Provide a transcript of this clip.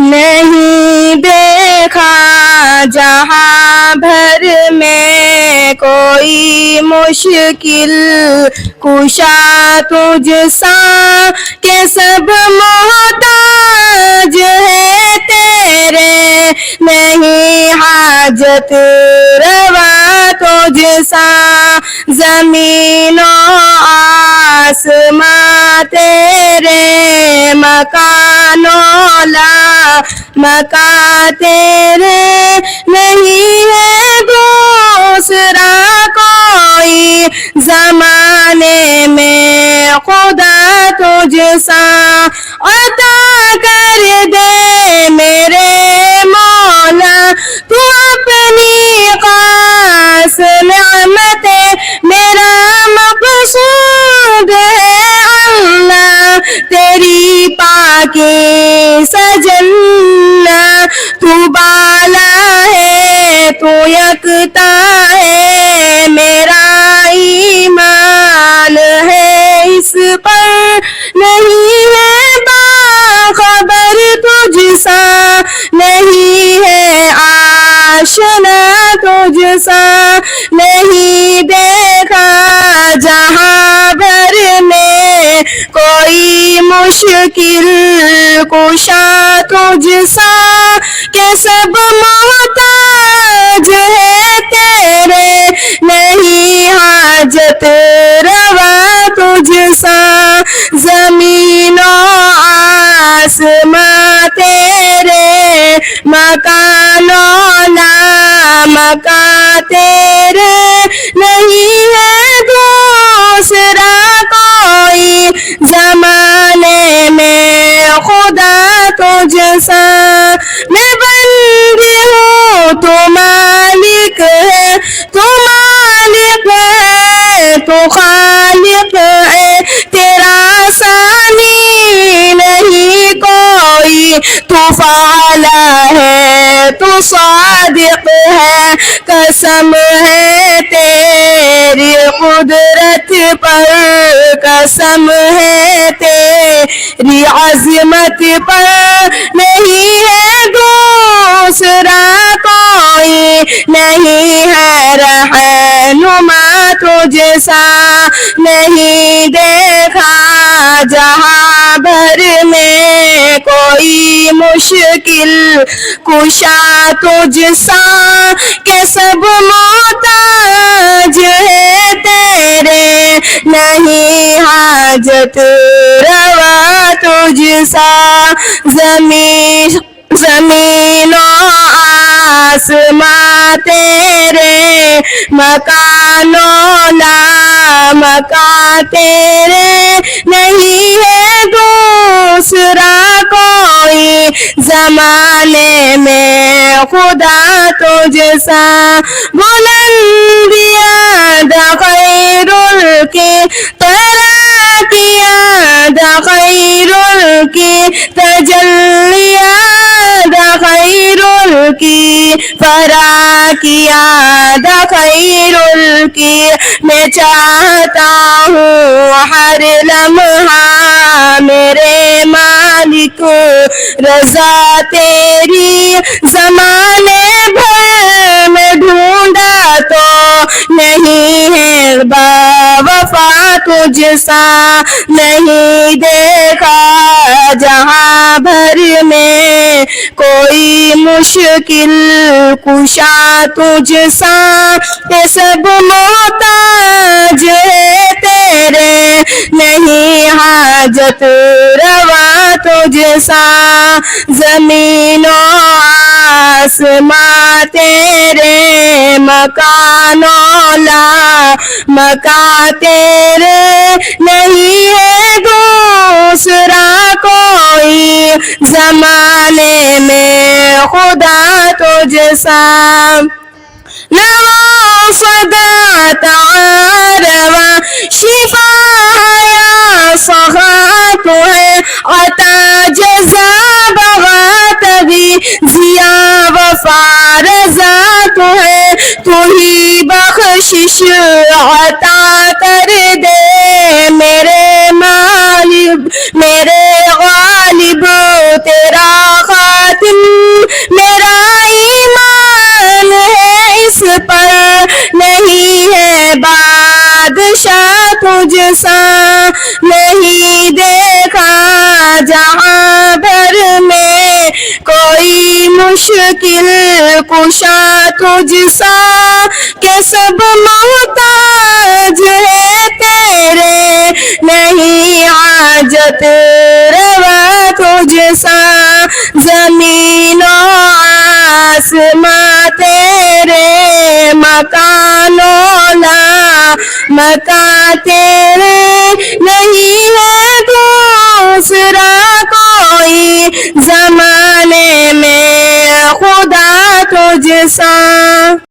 نہیں دیکھا جہاں بھر میں کوئی مشکل کشا تجھ سا کہ سب محتاج ہے تیرے، نہیں حاجت روا تجھ سا زمین و آسماں تیرے، مکان و لا مکان تیرے، نہیں ہے دوسرا کوئی زمانے میں خدا تجھ سا، عطا کر دے میرے مولا تو اپنی خاص نعمتیں، میرا مقصود ہے اللہ تیری پاکی سجنہ، تو بالا ہے تو یکتا ہے، میرا ایمان ہے اس پر، نہیں ہے باخبر تجھ سا، نہیں ہے آشنا تجھ سا، نہیں دیکھا جہاں بھر میں کوئی مشکل کشا تجھ سا کہ سب محتاج ہے تیرے، نہیں حاجت روا تجھ سا زمین و آسماں تیرے، مکان و لا مکان تیرے، نہیں ہے دوسرا کوئی زمانے میں خدا تجھ سا، میں بندی ہوں تو مالک ہے، تو مالک ہے تو خالق ہے، تیرا ثانی نہیں کوئی، تو فعلا ہے تو صادق ہے، قسم ہے تیری قدرت پر، قسم ہے تیری عظمت پر، نہیں ہے دوسرا کوئی، نہیں ہے رہنما تجھ سا، نہیں دیکھا جہاں بھر میں کوئی مشکل کشا تجھ سا کہ سب محتاج ہے تیرے، نہیں حاجت روا تجھ سا زمین و آسماں تیرے، مکان و لا مکان تیرے، نہیں ہے دوسرا کوئی زمانے میں خدا تجھ سا، بلندیاں خیر کی ترقیاں خیر کی تجلیاں خیر کی فراقیاں خیر کی، میں چاہتا ہوں ہر لمحہ میرے مالک رضا تیری، زمانے بھر میں ڈھونڈا تو نہیں ہے با وفا تجھ سا، نہیں دیکھا جہاں بھر میں کوئی مشکل کشا تجھ سا کہ سب محتاج ہے تیرے، نہیں حاجت روا تجھ سا زمین و آسماں تیرے، مکان و لا مکان تیرے، نہیں ہے دوسرا کوئی زمانے میں خدا تجھ سا، نوا صدا تعاروا شفا یا صحات ہے، عطا جزا بغات بھی ضیا وفا رضا تو ہے، تو ہی بخشش عطا کر دے میرے مالک میرے غالب، تیرا خاطر بادشاہ تجھ سا نہیں دیکھا جہاں بھر میں کوئی مشکل کشا تجھ سا کہ سب محتاج ہے تیرے نہیں حاجت روا تجھ سا زمین و آسماں تیرے مکانوں لا مکان تیرے نہیں ہے دوسرا کوئی زمانے میں خدا تجھ سا.